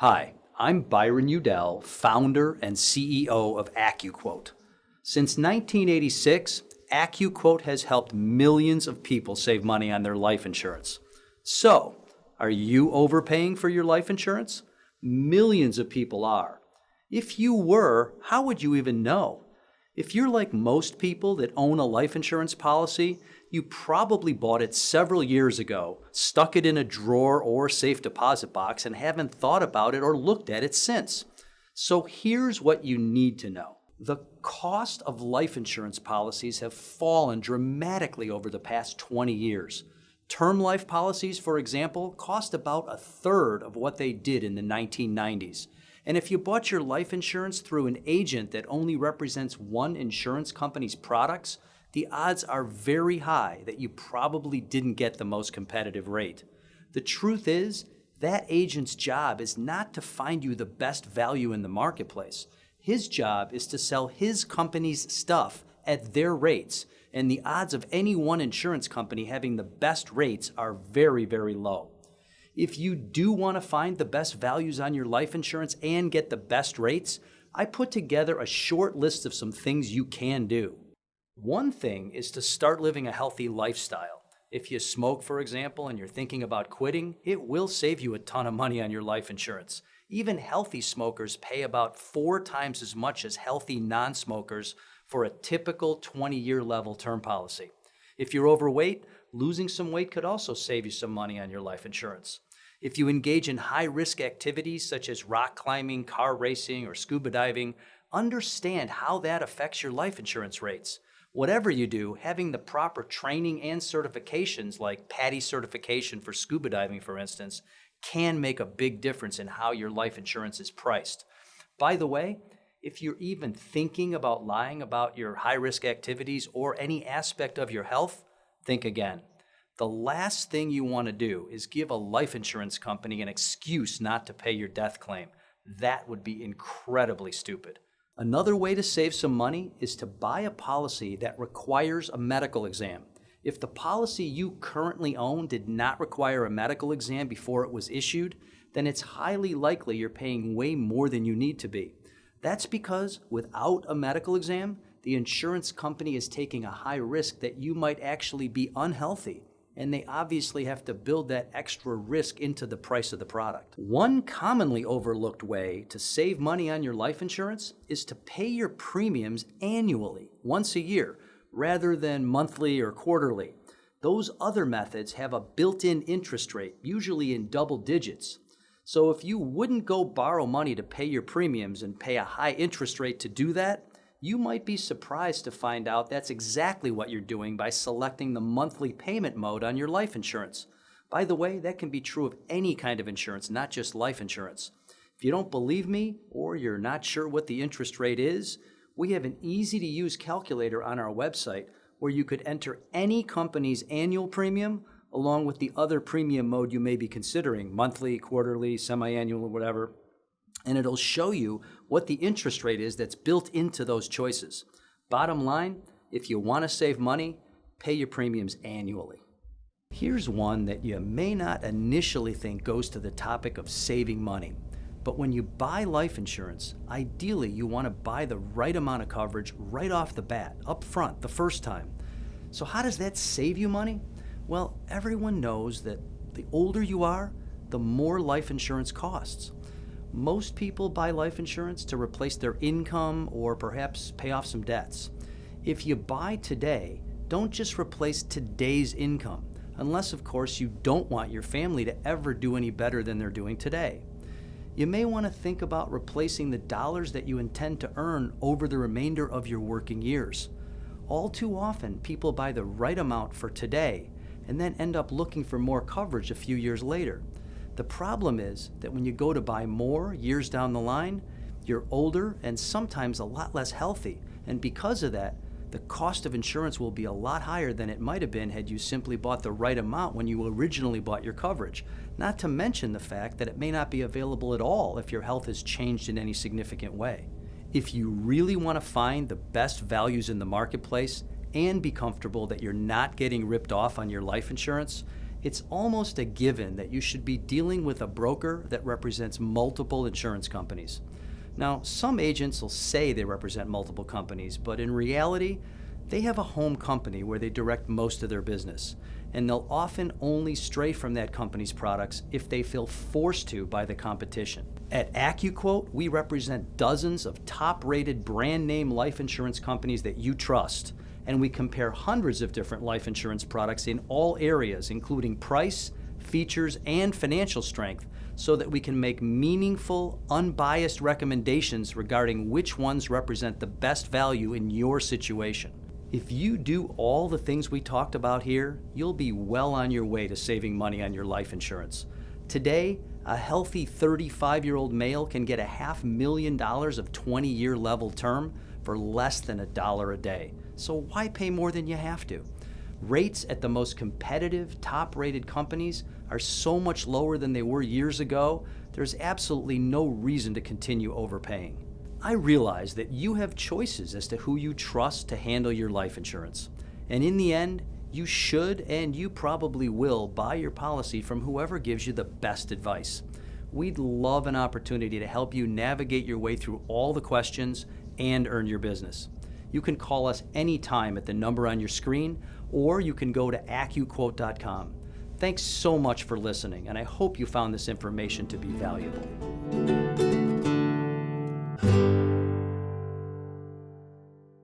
Hi, I'm Byron Udell, founder and CEO of AccuQuote. Since 1986, AccuQuote has helped millions of people save money on their life insurance. So, are you overpaying for your life insurance? Millions of people are. If you were, how would you even know? If you're like most people that own a life insurance policy, you probably bought it several years ago, stuck it in a drawer or safe deposit box, and haven't thought about it or looked at it since. So here's what you need to know. The cost of life insurance policies have fallen dramatically over the past 20 years. Term life policies, for example, cost about a third of what they did in the 1990s. And if you bought your life insurance through an agent that only represents one insurance company's products, the odds are very high that you probably didn't get the most competitive rate. The truth is, that agent's job is not to find you the best value in the marketplace. His job is to sell his company's stuff at their rates, and the odds of any one insurance company having the best rates are very, very low. If you do want to find the best values on your life insurance and get the best rates, I put together a short list of some things you can do. One thing is to start living a healthy lifestyle. If you smoke, for example, and you're thinking about quitting, it will save you a ton of money on your life insurance. Even healthy smokers pay about 4 times as much as healthy non-smokers for a typical 20-year level term policy. If you're overweight, losing some weight could also save you some money on your life insurance. If you engage in high-risk activities such as rock climbing, car racing, or scuba diving, understand how that affects your life insurance rates. Whatever you do, having the proper training and certifications like PADI certification for scuba diving, for instance, can make a big difference in how your life insurance is priced. By the way, if you're even thinking about lying about your high-risk activities or any aspect of your health, think again. The last thing you want to do is give a life insurance company an excuse not to pay your death claim. That would be incredibly stupid. Another way to save some money is to buy a policy that requires a medical exam. If the policy you currently own did not require a medical exam before it was issued, then it's highly likely you're paying way more than you need to be. That's because without a medical exam, the insurance company is taking a high risk that you might actually be unhealthy, and they obviously have to build that extra risk into the price of the product. One commonly overlooked way to save money on your life insurance is to pay your premiums annually, once a year, rather than monthly or quarterly. Those other methods have a built-in interest rate, usually in double digits. So if you wouldn't go borrow money to pay your premiums and pay a high interest rate to do that, you might be surprised to find out that's exactly what you're doing by selecting the monthly payment mode on your life insurance. By the way, that can be true of any kind of insurance, not just life insurance. If you don't believe me or you're not sure what the interest rate is, we have an easy-to-use calculator on our website where you could enter any company's annual premium along with the other premium mode you may be considering, monthly, quarterly, semi-annual, or whatever. And it'll show you what the interest rate is that's built into those choices. Bottom line, if you want to save money, pay your premiums annually. Here's one that you may not initially think goes to the topic of saving money. But when you buy life insurance, ideally you want to buy the right amount of coverage right off the bat, up front, the first time. So how does that save you money? Well, everyone knows that the older you are, the more life insurance costs. Most people buy life insurance to replace their income or perhaps pay off some debts. If you buy today, don't just replace today's income, unless of course you don't want your family to ever do any better than they're doing today. You may want to think about replacing the dollars that you intend to earn over the remainder of your working years. All too often, people buy the right amount for today and then end up looking for more coverage a few years later. The problem is that when you go to buy more years down the line, you're older and sometimes a lot less healthy, and because of that, the cost of insurance will be a lot higher than it might have been had you simply bought the right amount when you originally bought your coverage. Not to mention the fact that it may not be available at all if your health has changed in any significant way. If you really want to find the best values in the marketplace and be comfortable that you're not getting ripped off on your life insurance, it's almost a given that you should be dealing with a broker that represents multiple insurance companies. Now, some agents will say they represent multiple companies, but in reality, they have a home company where they direct most of their business, and they'll often only stray from that company's products if they feel forced to by the competition. At AccuQuote, we represent dozens of top-rated brand name life insurance companies that you trust, and we compare hundreds of different life insurance products in all areas, including price, features, and financial strength, so that we can make meaningful, unbiased recommendations regarding which ones represent the best value in your situation. If you do all the things we talked about here, you'll be well on your way to saving money on your life insurance. Today, a healthy 35-year-old male can get $500,000 of 20-year level term for less than $1 a day. So why pay more than you have to? Rates at the most competitive, top-rated companies are so much lower than they were years ago, there's absolutely no reason to continue overpaying. I realize that you have choices as to who you trust to handle your life insurance. And in the end, you should and you probably will buy your policy from whoever gives you the best advice. We'd love an opportunity to help you navigate your way through all the questions and earn your business. You can call us anytime at the number on your screen, or you can go to AccuQuote.com. Thanks so much for listening, and I hope you found this information to be valuable.